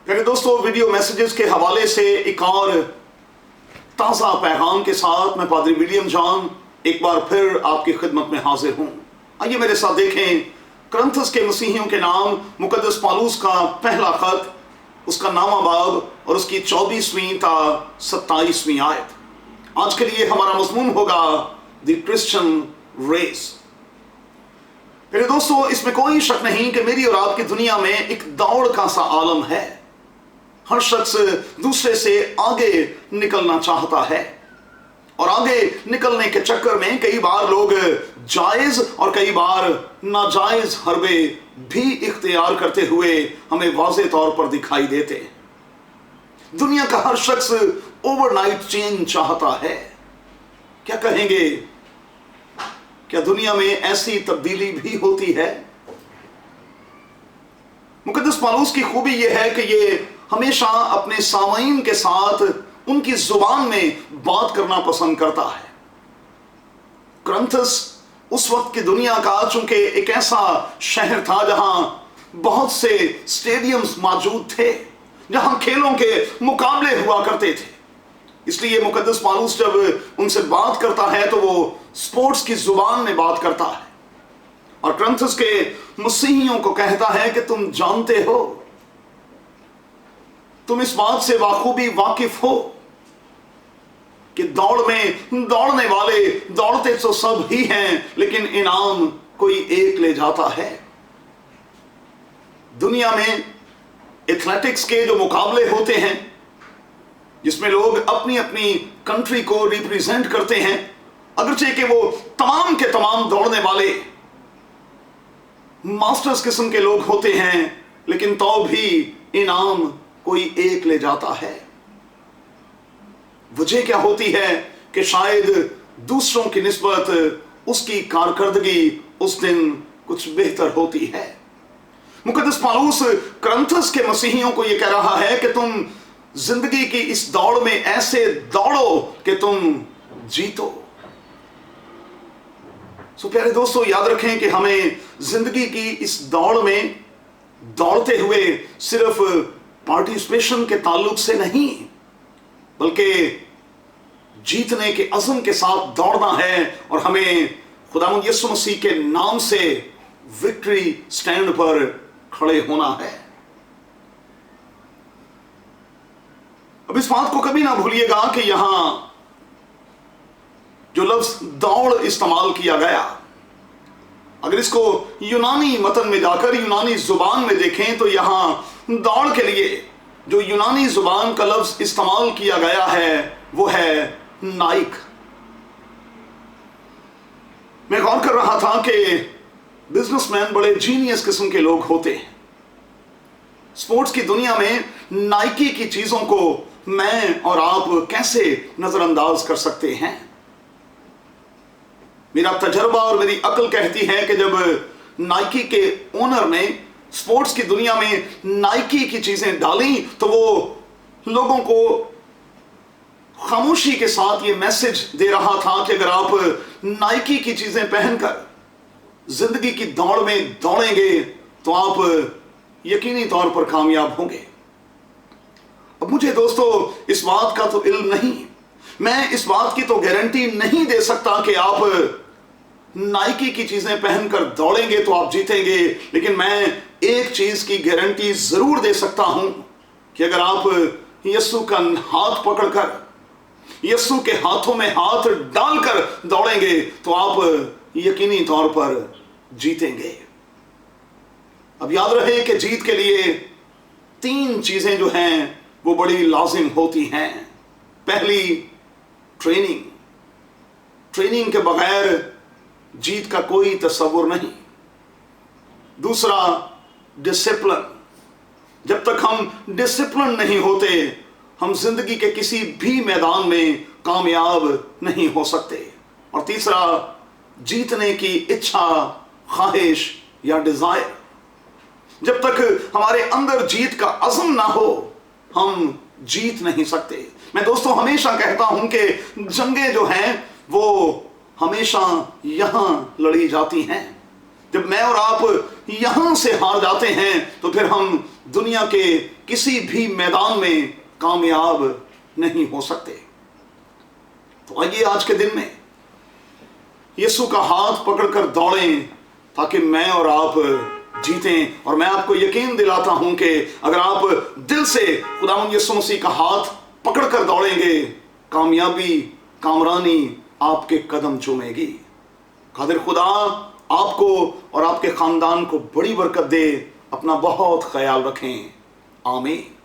मेरे दोस्तों, video messages के हवाले से एक और ताज़ा पैगाम के साथ मैं पादरी विलियम जॉन एक बार फिर आपकी खिदमत में हाजिर हूँ। आइए मेरे साथ देखें कुरिन्थस के मसीहियों के नाम मुकद्दस पौलुस का पहला खत, उसका नामा बाब और उसकी 24वीं ता 27वीं आयत। आज के लिए हमारा मज़मून होगा द क्रिश्चियन रेस। मेरे दोस्तों, इसमें कोई शक नहीं कि मेरी और आपकी दुनिया में एक दौड़ का सा आलम है। हर शख्स दूसरे से आगे निकलना चाहता है और आगे निकलने के चक्कर में कई बार लोग जायज और कई बार नाजायज हरबे भी इख्तियार करते हुए हमें वाज़े तौर पर दिखाई देते हैं। दुनिया का हर शख्स ओवरनाइट चेंज चाहता है। क्या कहेंगे, क्या दुनिया में ऐसी तब्दीली भी होती है? मुकद्दस पौलुस की खूबी यह है कि ये हमेशा अपने सामाईन के साथ उनकी जुबान में बात करना पसंद करता है। कुरिन्थस उस वक्त की दुनिया का चूंकि एक ऐसा शहर था जहां बहुत से स्टेडियम्स मौजूद थे, जहां खेलों के मुकाबले हुआ करते थे। इसलिए मुकद्दस पौलुस जब उनसे बात करता है तो वो स्पोर्ट्स की जुबान में बात करता है और कुरिन्थस के मसीहियों को कहता है कि तुम जानते हो, तुम इस बात से बाखूबी वाकिफ हो कि दौड़ में दौड़ने वाले दौड़ते तो सब ही हैं, लेकिन इनाम कोई एक ले जाता है। दुनिया में एथलेटिक्स के जो मुकाबले होते हैं, जिसमें लोग अपनी अपनी कंट्री को रिप्रेजेंट करते हैं, अगरचे कि वो तमाम के तमाम दौड़ने वाले मास्टर्स किस्म के लोग होते हैं, लेकिन तो भी इनाम कोई एक ले जाता है। वजह क्या होती है कि शायद दूसरों की निस्बत उसकी कारकर्दगी उस दिन कुछ बेहतर होती है। मुकद्दस पौलुस कुरिन्थस के मसीहियों को यह कह रहा है कि तुम जिंदगी की इस दौड़ में ऐसे दौड़ो कि तुम जीतो। सो प्यारे दोस्तों, याद रखें कि हमें जिंदगी की इस दौड़ में दौड़ते हुए सिर्फ पार्टिसिपेशन के ताल्लुक से नहीं, बल्कि जीतने के अज़म के साथ दौड़ना है और हमें खुदावंद यीशु मसीह के नाम से विक्ट्री स्टैंड पर खड़े होना है। अब इस बात को कभी ना भूलिएगा कि यहां जो लफ्ज दौड़ इस्तेमाल किया गया, अगर इसको यूनानी मतन में जाकर यूनानी जुबान में देखें तो यहां दौड़ के लिए जो यूनानी जुबान का लफ्ज इस्तेमाल किया गया है वो है नाइक। मैं गौर कर रहा था कि बिजनेसमैन बड़े जीनियस किस्म के लोग होते हैं। स्पोर्ट्स की दुनिया में नाइकी की चीजों को मैं और आप कैसे नजरअंदाज कर सकते हैं? मेरा तजर्बा और मेरी अक्ल कहती है कि जब नाइकी के ओनर ने स्पोर्ट्स की दुनिया में नाइकी की चीजें डाली तो वो लोगों को खामोशी के साथ ये मैसेज दे रहा था कि अगर आप नाइकी की चीजें पहनकर जिंदगी की दौड़ में दौड़ेंगे तो आप यकीनी तौर पर कामयाब होंगे। अब मुझे दोस्तों इस बात का तो इल्म नहीं, मैं इस बात की तो गारंटी नहीं दे सकता कि आप नाइकी की चीजें पहनकर दौड़ेंगे तो आप जीतेंगे, लेकिन मैं एक चीज की गारंटी जरूर दे सकता हूं कि अगर आप यीशु का हाथ पकड़कर यीशु के हाथों में हाथ डालकर दौड़ेंगे तो आप यकीनी तौर पर जीतेंगे। अब याद रहे कि जीत के लिए 3 चीजें जो हैं वो बड़ी लाजिम होती हैं। पहली, ट्रेनिंग। ट्रेनिंग के बगैर जीत का कोई तस्वुर नहीं। दूसरा, डिसिप्लिन। जब तक हम डिसिप्लिन नहीं होते हम जिंदगी के किसी भी मैदान में कामयाब नहीं हो सकते। और तीसरा, जीतने की इच्छा, ख्वाहिश या डिजायर। जब तक हमारे अंदर जीत का अज़म ना हो हम जीत नहीं सकते। मैं दोस्तों हमेशा कहता हूं कि जंगें जो हैं वो हमेशा यहां लड़ी जाती हैं। जब मैं और आप यहां से हार जाते हैं तो फिर हम दुनिया के किसी भी मैदान में कामयाब नहीं हो सकते। तो आइए आज के दिन में यीशु का हाथ पकड़कर दौड़ें ताकि मैं और आप जीतें। और मैं आपको यकीन दिलाता हूं कि अगर आप दिल से खुदावंद यीशु मसीह का हाथ पकड़कर दौड़ेंगे, कामयाबी, कामरानी आपके कदम चूमेगी। कादिर खुदा आपको और आपके खानदान को बड़ी बरकत दे। अपना बहुत ख्याल रखें। आमीन।